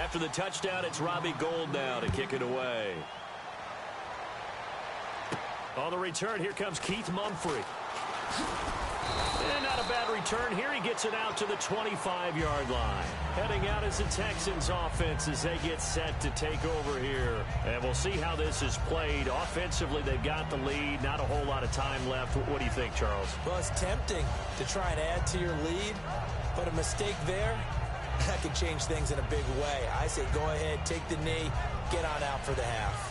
After the touchdown, it's Robbie Gould now to kick it away. On the return, here comes Keith Mumphrey. And not a bad return here. He gets it out to the 25-yard line. Heading out is the Texans offense as they get set to take over here. And we'll see how this is played. Offensively, they've got the lead. Not a whole lot of time left. What do you think, Charles? Well, it's tempting to try and add to your lead, but a mistake there, that could change things in a big way. I say go ahead, take the knee, get on out for the half.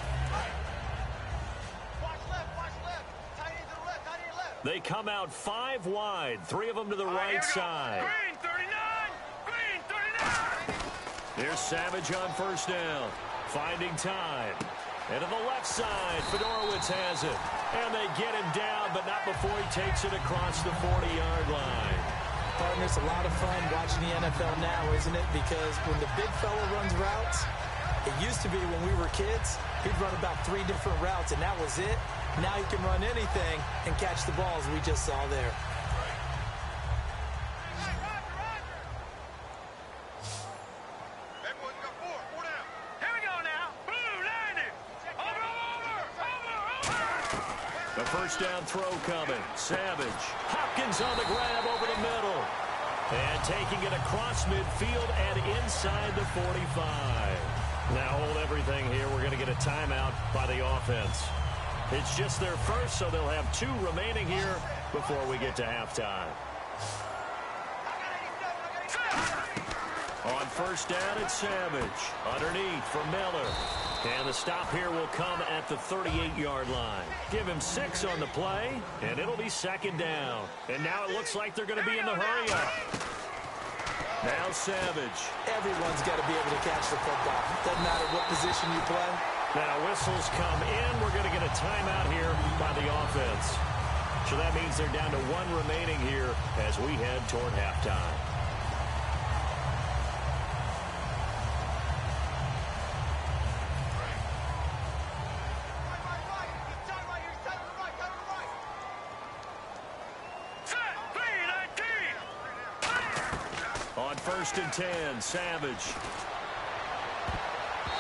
They come out 5 wide, 3 of them to the right side. Green 39! Green 39! Here's Savage on first down, finding time. And to the left side, Fedorowicz has it. And they get him down, but not before he takes it across the 40-yard line. Partner, it's a lot of fun watching the NFL now, isn't it? Because when the big fella runs routes, it used to be when we were kids, he'd run about 3 different routes, and that was it. Now he can run anything and catch the balls we just saw there. The first down throw coming. Savage. Hopkins on the grab over the middle. And taking it across midfield and inside the 45. Now hold everything here. We're going to get a timeout by the offense. It's just their first, so they'll have 2 remaining here before we get to halftime. On first down, it's Savage. Underneath for Miller. And the stop here will come at the 38-yard line. Give him 6 on the play, and it'll be second down. And now it looks like they're going to be in the hurry-up. Now Savage. Everyone's got to be able to catch the football. Doesn't matter what position you play. Now whistles come in. We're going to get a timeout here by the offense. So that means they're down to 1 remaining here as we head toward halftime. On first and 10, Savage.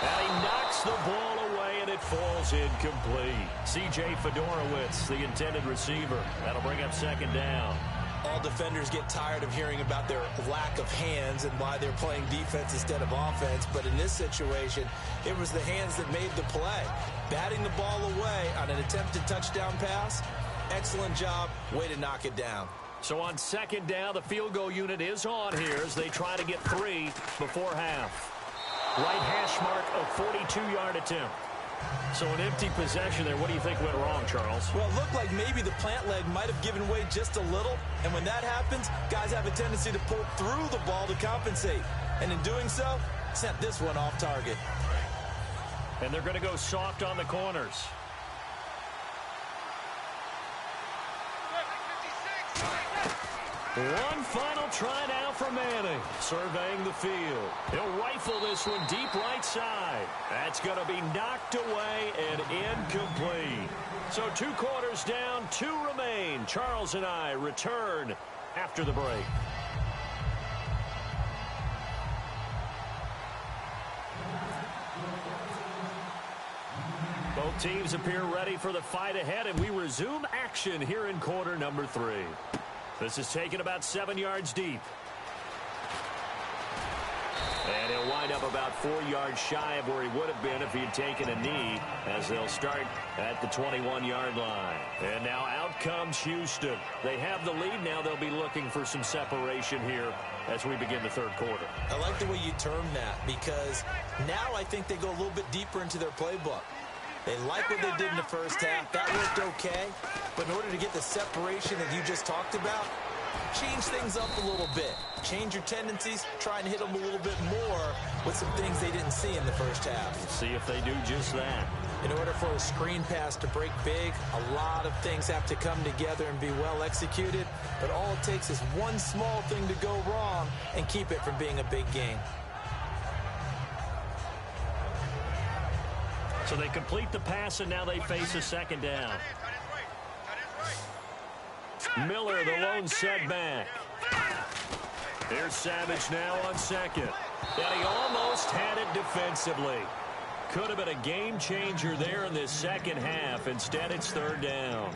And he knocks the ball away, and it falls incomplete. C.J. Fedorowicz, the intended receiver. That'll bring up second down. All defenders get tired of hearing about their lack of hands and why they're playing defense instead of offense. But in this situation, it was the hands that made the play. Batting the ball away on an attempted touchdown pass. Excellent job. Way to knock it down. So on second down, the field goal unit is on here as they try to get 3 before half. Right hash mark, a 42-yard attempt. So an empty possession there. What do you think went wrong, Charles? Well, it looked like maybe the plant leg might have given way just a little. And when that happens, guys have a tendency to pull through the ball to compensate. And in doing so, sent this one off target. And they're going to go soft on the corners. One final try now for Manning, surveying the field. He'll rifle this one deep right side. That's going to be knocked away and incomplete. So 2 quarters down, 2 remain. Charles and I return after the break. Both teams appear ready for the fight ahead, and we resume action here in quarter number 3. This is taken about 7 yards deep. And he'll wind up about 4 yards shy of where he would have been if he had taken a knee, as they'll start at the 21-yard line. And now out comes Houston. They have the lead now. They'll be looking for some separation here as we begin the third quarter. I like the way you term that, because now I think they go a little bit deeper into their playbook. They like what they did in the first half. That worked okay. But in order to get the separation that you just talked about, change things up a little bit. Change your tendencies. Try and hit them a little bit more with some things they didn't see in the first half. See if they do just that. In order for a screen pass to break big, a lot of things have to come together and be well executed. But all it takes is one small thing to go wrong and keep it from being a big game. So they complete the pass, and now they face a second down. Miller, the lone setback. Here's Savage now on second. And he almost had it defensively. Could have been a game changer there in this second half. Instead, it's third down.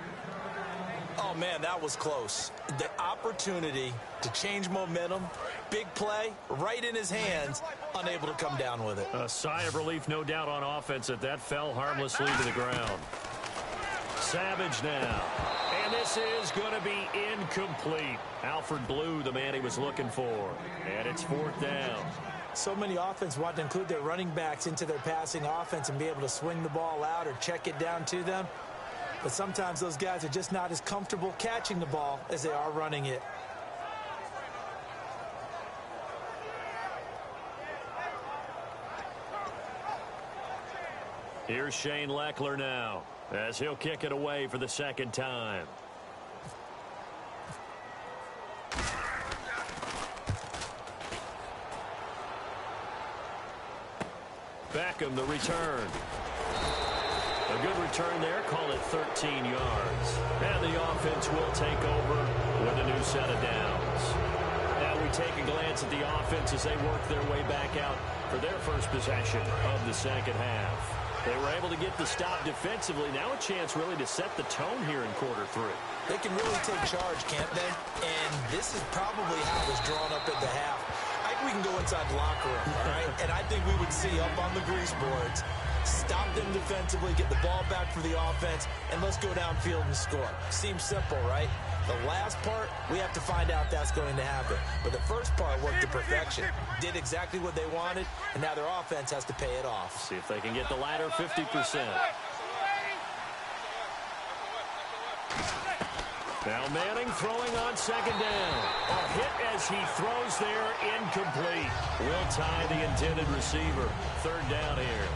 Oh, man, that was close. The opportunity to change momentum, big play, right in his hands, unable to come down with it. A sigh of relief, no doubt, on offense that fell harmlessly to the ground. Savage now. And this is going to be incomplete. Alfred Blue, the man he was looking for. And it's fourth down. So many offenses want to include their running backs into their passing offense and be able to swing the ball out or check it down to them. But sometimes those guys are just not as comfortable catching the ball as they are running it. Here's Shane Leckler now, as he'll kick it away for the second time. Beckham, the return. A good return there, call it 13 yards. And the offense will take over with a new set of downs. Now we take a glance at the offense as they work their way back out for their first possession of the second half. They were able to get the stop defensively. Now a chance really to set the tone here in quarter three. They can really take charge, can't they? And this is probably how it was drawn up at the half. I think we can go inside the locker room, all right? And I think we would see up on the grease boards, stop them defensively, get the ball back for the offense, and let's go downfield and score. Seems simple, right? The last part, we have to find out if that's going to happen. But the first part worked to perfection. Did exactly what they wanted, and now their offense has to pay it off. See if they can get the latter 50%. Now Manning throwing on second down. A hit as he throws there, incomplete. Will tie the intended receiver. Third down here.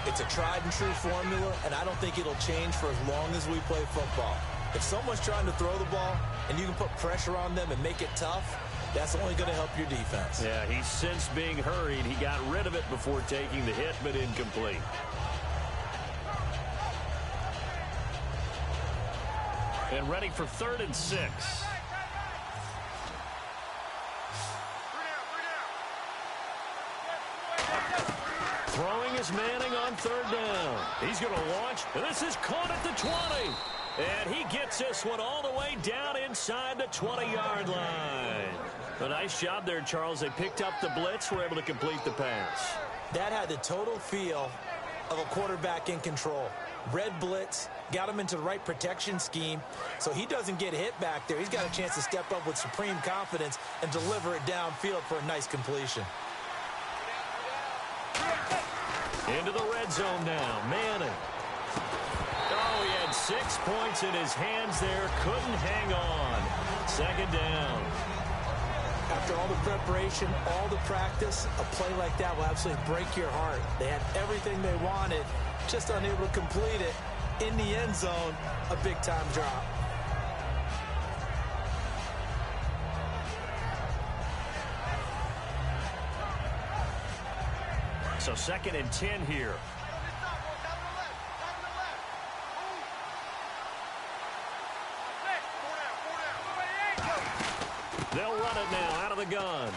It's a tried and true formula, and I don't think it'll change for as long as we play football. If someone's trying to throw the ball and you can put pressure on them and make it tough, that's only going to help your defense. Yeah, he's since being hurried. He got rid of it before taking the hit, but incomplete. And ready for 3rd and 6. Throwing is Manning on 3rd down. He's going to launch. And this is caught at the 20. And he gets this one all the way down inside the 20-yard line. A nice job there, Charles. They picked up the blitz, were able to complete the pass. That had the total feel of a quarterback in control. Red blitz, got him into the right protection scheme, so he doesn't get hit back there. He's got a chance to step up with supreme confidence and deliver it downfield for a nice completion. Into the red zone now, Manning. Oh, he had 6 points in his hands there, couldn't hang on. Second down. After all the preparation, all the practice, a play like that will absolutely break your heart. They had everything they wanted, just unable to complete it. In the end zone, a big-time drop. So 2nd and 10 here. They'll run it now out of the gun.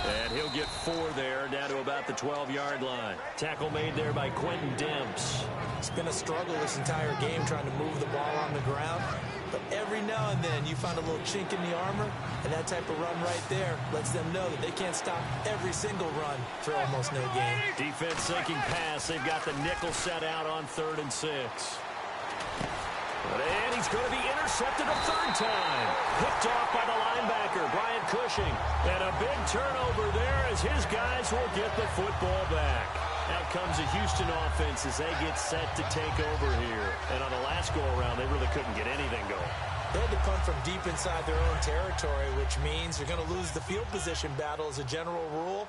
And he'll get 4 there, down to about the 12-yard line. Tackle made there by Quentin Demps. It's been a struggle this entire game trying to move the ball on the ground. But every now and then you find a little chink in the armor, and that type of run right there lets them know that they can't stop every single run for almost no gain. Defense sinking pass. They've got the nickel set out on 3rd and 6. And he's going to be intercepted a 3rd time. Picked off by the linebacker, Brian Cushing. And a big turnover there as his guys will get the football back. Out comes the Houston offense as they get set to take over here. And on the last go-around, they really couldn't get anything going. They had to punt from deep inside their own territory, which means they're going to lose the field position battle as a general rule.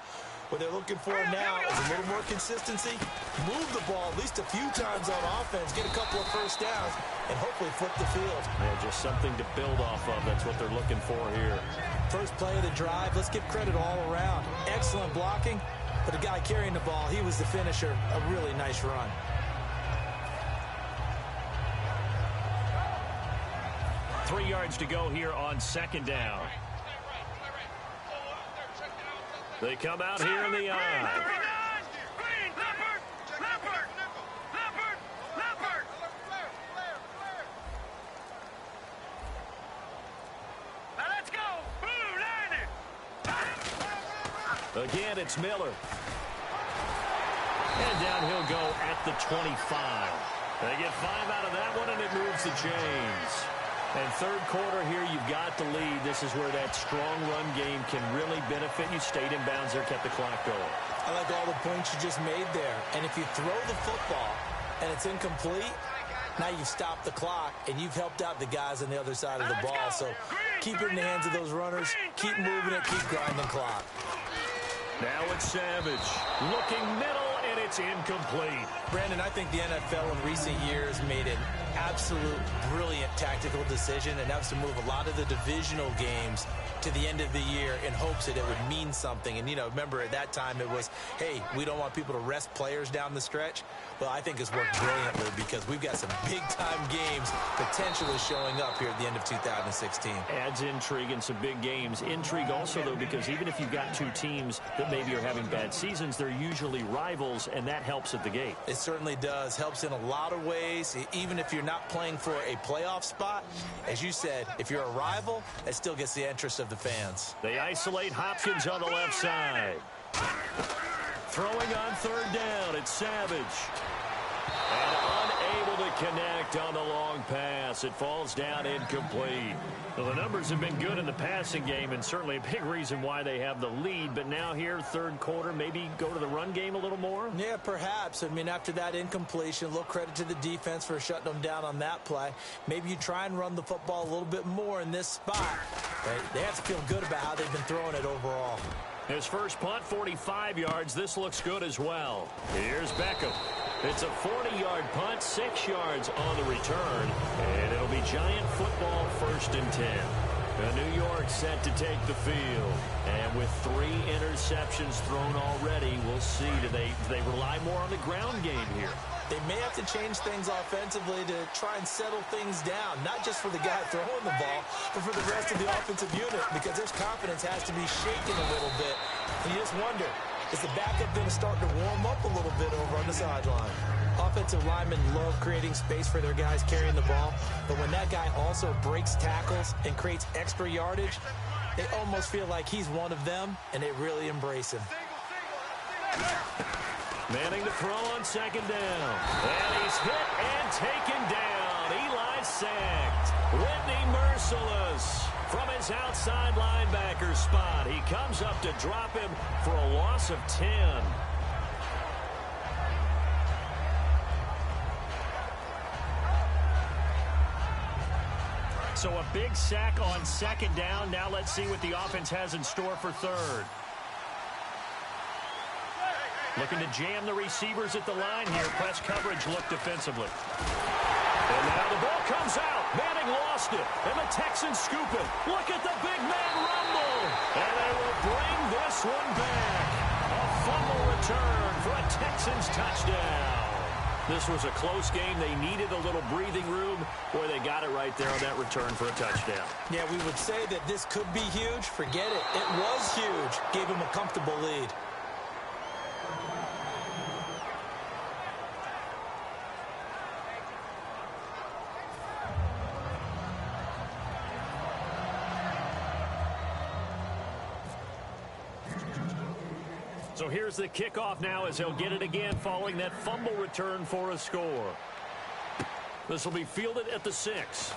What they're looking for now is a little more consistency, move the ball at least a few times on offense, get a couple of first downs, and hopefully flip the field. Yeah, just something to build off of. That's what they're looking for here. First play of the drive, let's give credit all around. Excellent blocking, but the guy carrying the ball, he was the finisher. A really nice run. .3 yards to go here on 2nd down. They come out here in the I. Green, leopard, leopard, leopard, leopard. Now let's go. Blue, line it. Again, it's Miller. And down he'll go at the 25. They get 5 out of that one, and it moves the chains. And third quarter here, you've got the lead. This is where that strong run game can really benefit you. Stayed in bounds there, kept the clock going. I like all the points you just made there. And if you throw the football and it's incomplete, now you've stopped the clock and you've helped out the guys on the other side of the ball. So keep it in the hands of those runners. Keep moving it. Keep grinding clock. Now it's Savage. Looking middle, and it's incomplete. Brandon, I think the NFL in recent years made an absolute brilliant tactical decision, and that was to move a lot of the divisional games to the end of the year in hopes that it would mean something. And, you know, remember at that time it was, hey, we don't want people to rest players down the stretch. Well, I think it's worked brilliantly because we've got some big-time games potentially showing up here at the end of 2016. Adds intrigue in some big games. Intrigue also, though, because even if you've got two teams that maybe are having bad seasons, they're usually rivals, and that helps at the gate. It certainly does. Helps in a lot of ways, even if you're not playing for a playoff spot. As you said, if you're a rival, it still gets the interest of the fans. They isolate Hopkins on the left side. Throwing on third down, it's Savage. And unable to connect on the long pass. It falls down incomplete. Well, the numbers have been good in the passing game, and certainly a big reason why they have the lead. But now here, third quarter, maybe go to the run game a little more? Yeah, perhaps. I mean, after that incompletion, a little credit to the defense for shutting them down on that play. Maybe you try and run the football a little bit more in this spot. But they have to feel good about how they've been throwing it overall. His first punt, 45 yards. This looks good as well. Here's Beckham. It's a 40-yard punt, 6 yards on the return. And it'll be Giant football, 1st and 10. New York set to take the field. And with 3 interceptions thrown already, we'll see. Do they rely more on the ground game here? They may have to change things offensively to try and settle things down, not just for the guy throwing the ball, but for the rest of the offensive unit, because their confidence has to be shaken a little bit. And you just wonder, is the backup going to start to warm up a little bit over on the sideline? Offensive linemen love creating space for their guys carrying the ball, but when that guy also breaks tackles and creates extra yardage, they almost feel like he's one of them, and they really embrace him. Manning to throw on 2nd down. And he's hit and taken down. Eli sacked. Whitney merciless from his outside linebacker spot. He comes up to drop him for a loss of 10. So a big sack on 2nd down. Now let's see what the offense has in store for 3rd. Looking to jam the receivers at the line here. Press coverage look defensively. And now the ball comes out. Manning lost it. And the Texans scoop it. Look at the big man rumble. And they will bring this one back. A fumble return for a Texans touchdown. This was a close game. They needed a little breathing room. Boy, they got it right there on that return for a touchdown. Yeah, we would say that this could be huge. Forget it. It was huge. Gave him a comfortable lead. So here's the kickoff now as he'll get it again following that fumble return for a score. This will be fielded at the 6.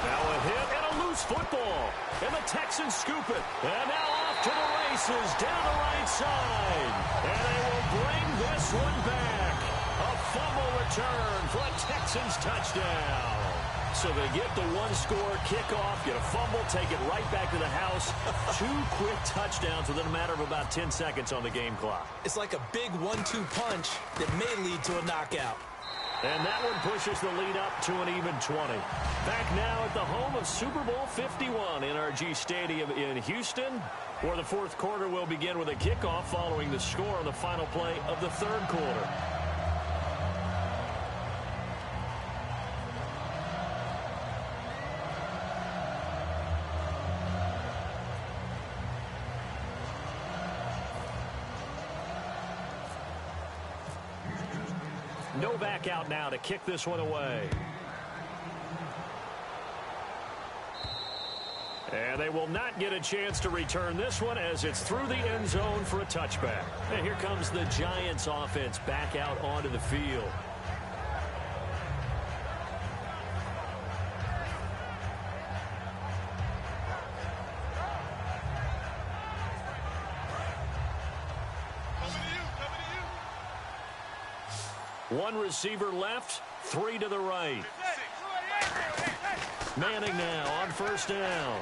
Now a hit and a loose football. And the Texans scoop it. And now off to the races down the right side. And they will bring this one back. A fumble return for a Texans touchdown. So they get the one-score kickoff, get a fumble, take it right back to the house. 2 quick touchdowns within a matter of about 10 seconds on the game clock. It's like a big 1-2 punch that may lead to a knockout. And that one pushes the lead up to an even 20. Back now at the home of Super Bowl 51, NRG Stadium in Houston, where the 4th quarter will begin with a kickoff following the score on the final play of the 3rd quarter. No back out now to kick this one away. And they will not get a chance to return this one as it's through the end zone for a touchback. And here comes the Giants offense back out onto the field. One receiver left, 3 to the right. Manning now on first down.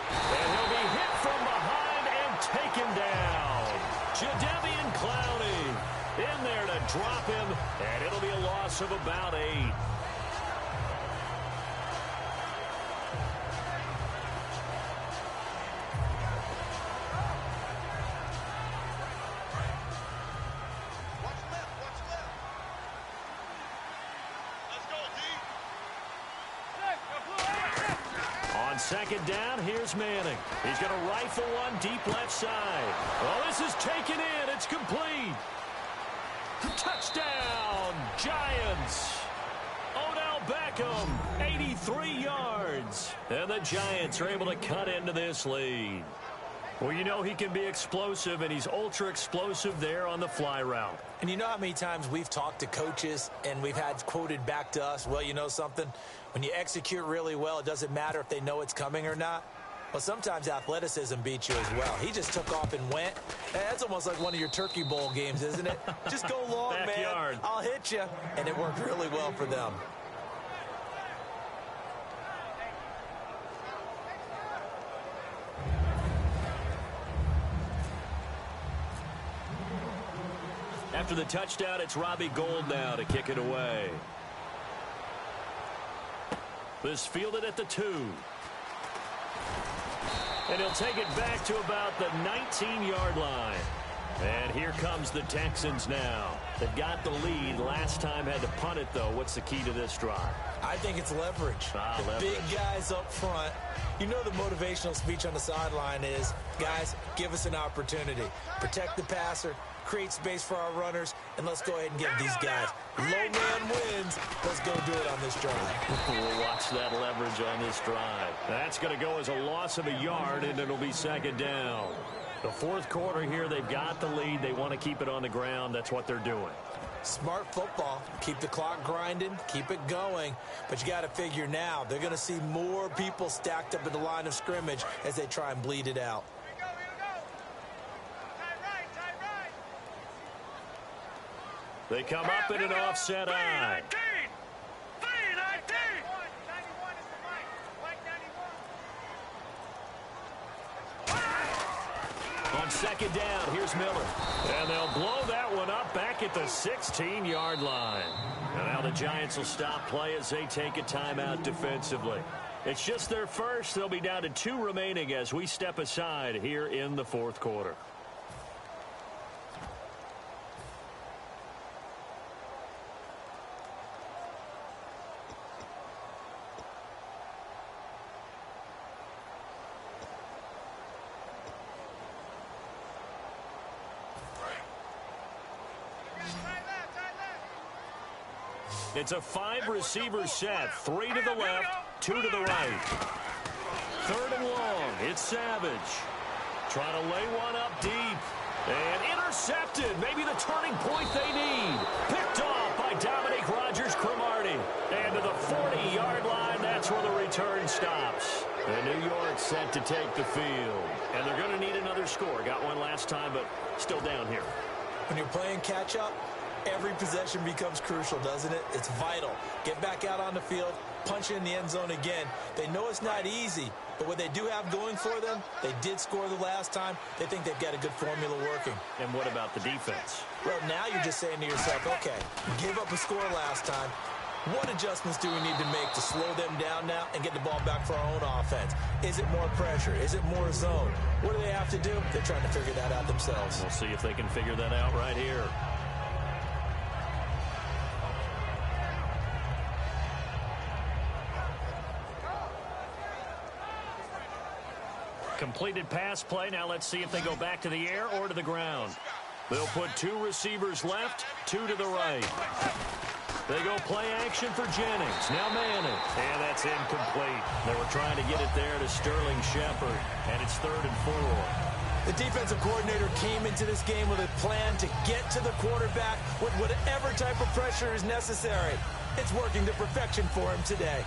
And he'll be hit from behind and taken down. Jadeveon Clowney in there to drop him, and it'll be a loss of about 8. Second down, here's Manning. He's going to rifle one deep left side. Oh, this is taken in. It's complete. Touchdown, Giants. Odell Beckham, 83 yards. And the Giants are able to cut into this lead. Well, you know he can be explosive, and he's ultra-explosive there on the fly route. And you know how many times we've talked to coaches and we've had quoted back to us, well, you know something? When you execute really well, it doesn't matter if they know it's coming or not. Well, sometimes athleticism beats you as well. He just took off and went. That's almost like one of your Turkey Bowl games, isn't it? Just go long, Backyard. man. I'll hit you. And it worked really well for them. After the touchdown, it's Robbie Gould now to kick it away. This fielded at the 2. And he'll take it back to about the 19-yard line. And here comes the Texans now. They've got the lead. Last time had to punt it, though. What's the key to this drive? I think it's leverage. Leverage. Big guys up front. You know the motivational speech on the sideline is, guys, give us an opportunity. Protect the passer, create space for our runners, and let's go ahead and give these guys. Low man wins. Let's go do it on this drive. We'll watch that leverage on this drive. That's going to go as a loss of a yard, and it'll be second down. The fourth quarter here, they've got the lead. They want to keep it on the ground. That's what they're doing. Smart football. Keep the clock grinding. Keep it going. But you got to figure now, they're going to see more people stacked up at the line of scrimmage as they try and bleed it out. They come up in an offset eye. On second down, here's Miller. And they'll blow that one up back at the 16-yard line. And now the Giants will stop play as they take a timeout defensively. It's just their first. They'll be down to 2 remaining as we step aside here in the fourth quarter. It's a 5-receiver set. 3 to the left, 2 to the right. Third and long. It's Savage. Trying to lay one up deep. And intercepted. Maybe the turning point they need. Picked off by Dominique Rodgers-Cromartie. And to the 40-yard line, that's where the return stops. And New York set to take the field. And they're going to need another score. Got one last time, but still down here. When you're playing catch-up, every possession becomes crucial, doesn't it? It's vital. Get back out on the field, punch it in the end zone again. They know it's not easy, but what they do have going for them, they did score the last time. They think they've got a good formula working. And what about the defense? Well, now you're just saying to yourself, okay, give up a score last time. What adjustments do we need to make to slow them down now and get the ball back for our own offense? Is it more pressure? Is it more zone? What do they have to do? They're trying to figure that out themselves. We'll see if they can figure that out right here. Completed pass play. Now let's see if they go back to the air or to the ground. They'll put 2 receivers left, 2 to the right. They go play action for Jennings. Now Manning. And that's incomplete. They were trying to get it there to Sterling Shepard. And it's 3rd and 4. The defensive coordinator came into this game with a plan to get to the quarterback with whatever type of pressure is necessary. It's working to perfection for him today.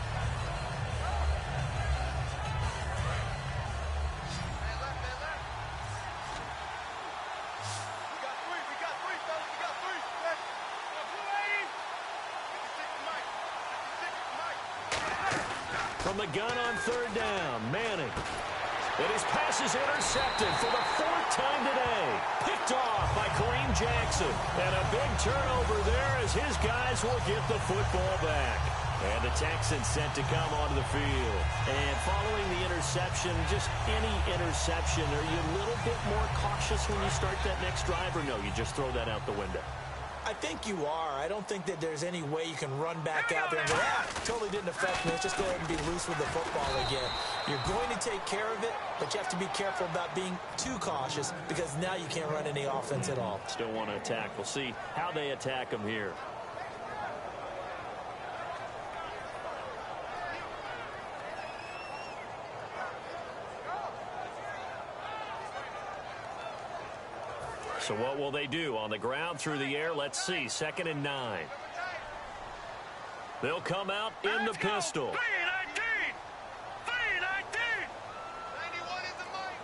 From the gun on 3rd down, Manning. And his pass is intercepted for the 4th time today. Picked off by Kareem Jackson. And a big turnover there as his guys will get the football back. And the Texans sent to come onto the field. And following the interception, just any interception, are you a little bit more cautious when you start that next drive, or no, you just throw that out the window? I think you are. I don't think that there's any way you can run back out there and go, totally didn't affect me. Let's just go ahead and be loose with the football again. You're going to take care of it, but you have to be careful about being too cautious because now you can't run any offense at all. Still want to attack. We'll see how they attack them here. So what will they do? On the ground, through the air, let's see. 2nd and 9. They'll come out in the pistol. 3-19! 3-19! 91 is the mic.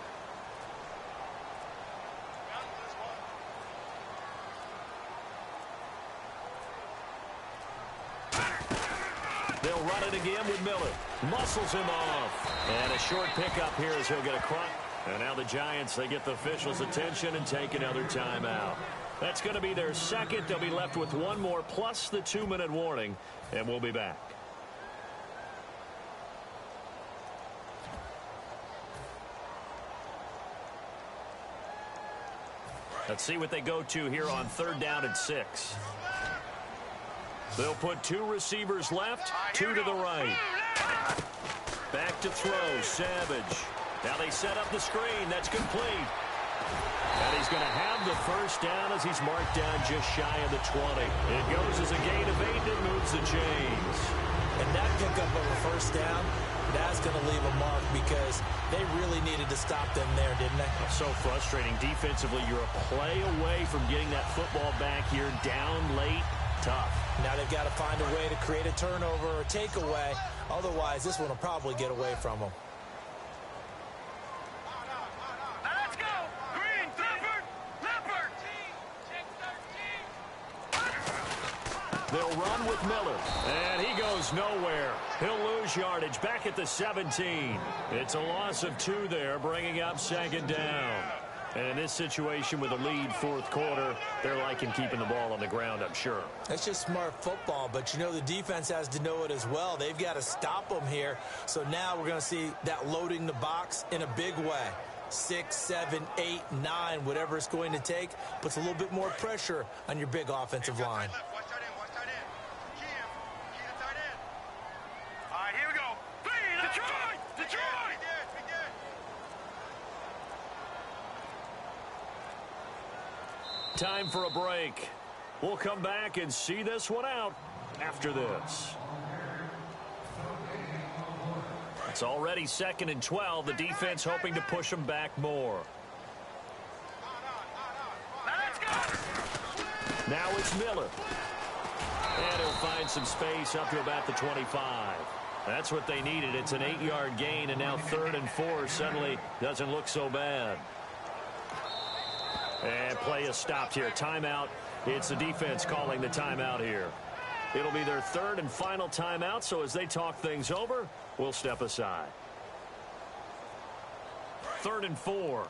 They'll run it again with Miller. Muscles him off. And a short pickup here as he'll get a crunch. And now the Giants, they get the officials' attention and take another timeout. That's going to be their 2nd. They'll be left with 1 more plus the 2-minute warning, and we'll be back. Let's see what they go to here on 3rd down and 6. They'll put 2 receivers left, 2 to the right. Back to throw, Savage. Now they set up the screen. That's complete. And he's going to have the 1st down as he's marked down just shy of the 20. It goes as a gain of 8 and moves the chains. And that pickup of a 1st down, that's going to leave a mark because they really needed to stop them there, didn't they? So frustrating. Defensively, you're a play away from getting that football back here down late. Tough. Now they've got to find a way to create a turnover or takeaway. Otherwise, this one will probably get away from them. They'll run with Miller, and he goes nowhere. He'll lose yardage back at the 17. It's a loss of 2 there, bringing up 2nd down. And in this situation with a lead 4th quarter, they're liking keeping the ball on the ground, I'm sure. That's just smart football, but you know the defense has to know it as well. They've got to stop them here. So now we're going to see that loading the box in a big way. 6, 7, 8, 9, whatever it's going to take, puts a little bit more pressure on your big offensive line. Time for a break. We'll come back and see this one out after this. It's already 2nd and 12. The defense hoping to push them back more. Now it's Miller. And he'll find some space up to about the 25. That's what they needed. It's an 8-yard gain, and now 3rd and 4 suddenly doesn't look so bad. And play is stopped here. Timeout. It's the defense calling the timeout here. It'll be their 3rd and final timeout, so as they talk things over, we'll step aside. 3rd and 4.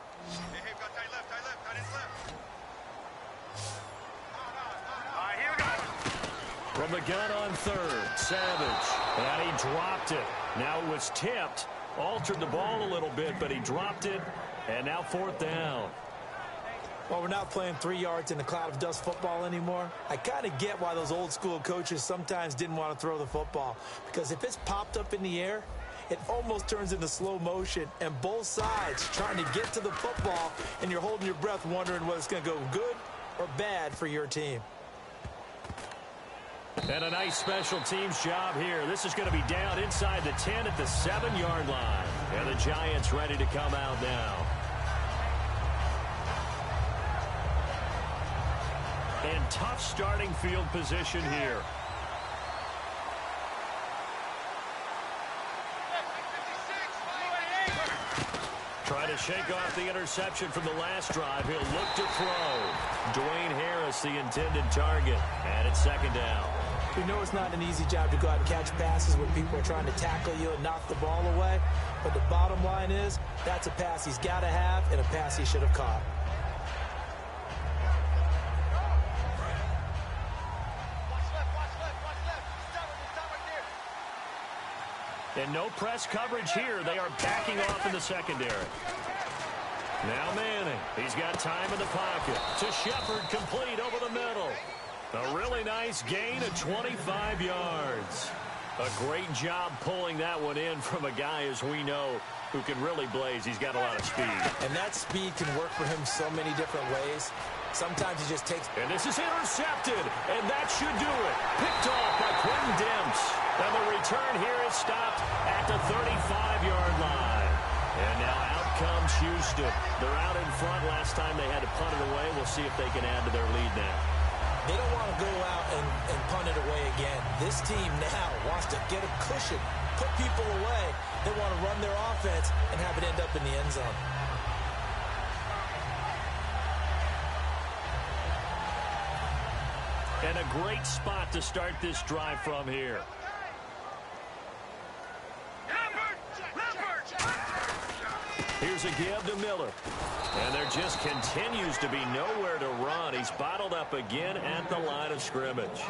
From the gun on 3rd, Savage. And he dropped it. Now it was tipped. Altered the ball a little bit, but he dropped it. And now 4th down. Well, we're not playing 3 yards in a cloud of dust football anymore. I kind of get why those old school coaches sometimes didn't want to throw the football. Because if it's popped up in the air, it almost turns into slow motion. And both sides trying to get to the football, and you're holding your breath wondering whether it's going to go good or bad for your team. And a nice special teams job here. This is going to be down inside the 10 at the 7-yard line. And the Giants ready to come out now. And tough starting field position here. Trying to shake off the interception from the last drive. He'll look to throw. Dwayne Harris, the intended target. And it's second down. We know it's not an easy job to go out and catch passes when people are trying to tackle you and knock the ball away. But the bottom line is, that's a pass he's got to have and a pass he should have caught. And no press coverage here. They are backing off in the secondary. Now Manning. He's got time in the pocket. To Shepard, complete over the middle. A really nice gain of 25 yards. A great job pulling that one in from a guy, as we know, who can really blaze. He's got a lot of speed. And that speed can work for him so many different ways. Sometimes he just takes... And this is intercepted, and that should do it. Picked off by Quentin Demps. And the return here is stopped at the 35-yard line. And now out comes Houston. They're out in front. Last time they had to punt it away. We'll see if they can add to their lead now. They don't want to go out and punt it away again. This team now wants to get a cushion, put people away. They want to run their offense and have it end up in the end zone. And a great spot to start this drive from here. Here's a give to Miller. And there just continues to be nowhere to run. He's bottled up again at the line of scrimmage.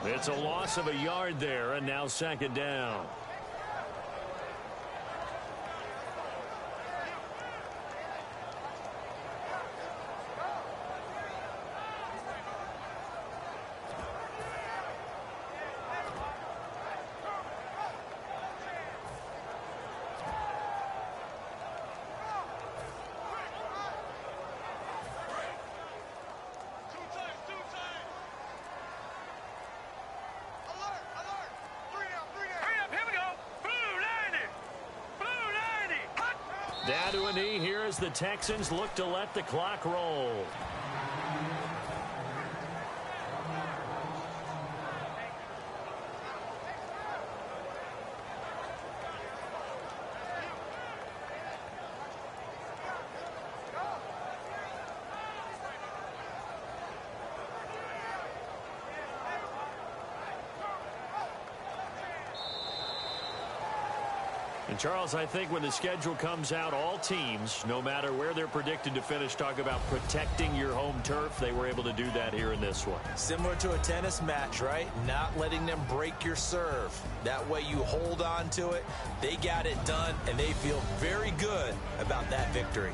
It's a loss of a yard there, and now second down. Down to a knee here as the Texans look to let the clock roll. And Charles, I think when the schedule comes out, all teams, no matter where they're predicted to finish, talk about protecting your home turf. They were able to do that here in this one. Similar to a tennis match, right? Not letting them break your serve. That way you hold on to it. They got it done, and they feel very good about that victory.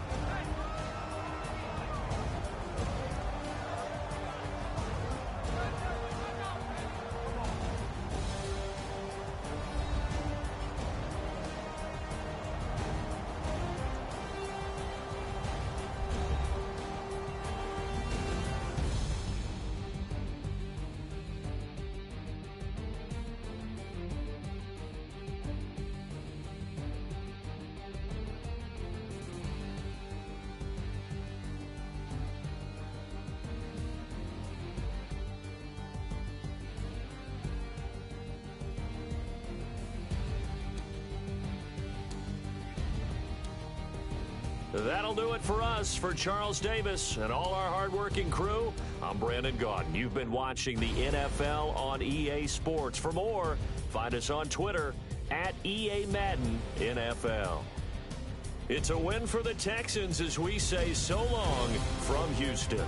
That'll do it for us. For Charles Davis and all our hardworking crew, I'm Brandon Gaudin. You've been watching the NFL on EA Sports. For more, find us on Twitter at EA Madden NFL. It's a win for the Texans as we say so long from Houston.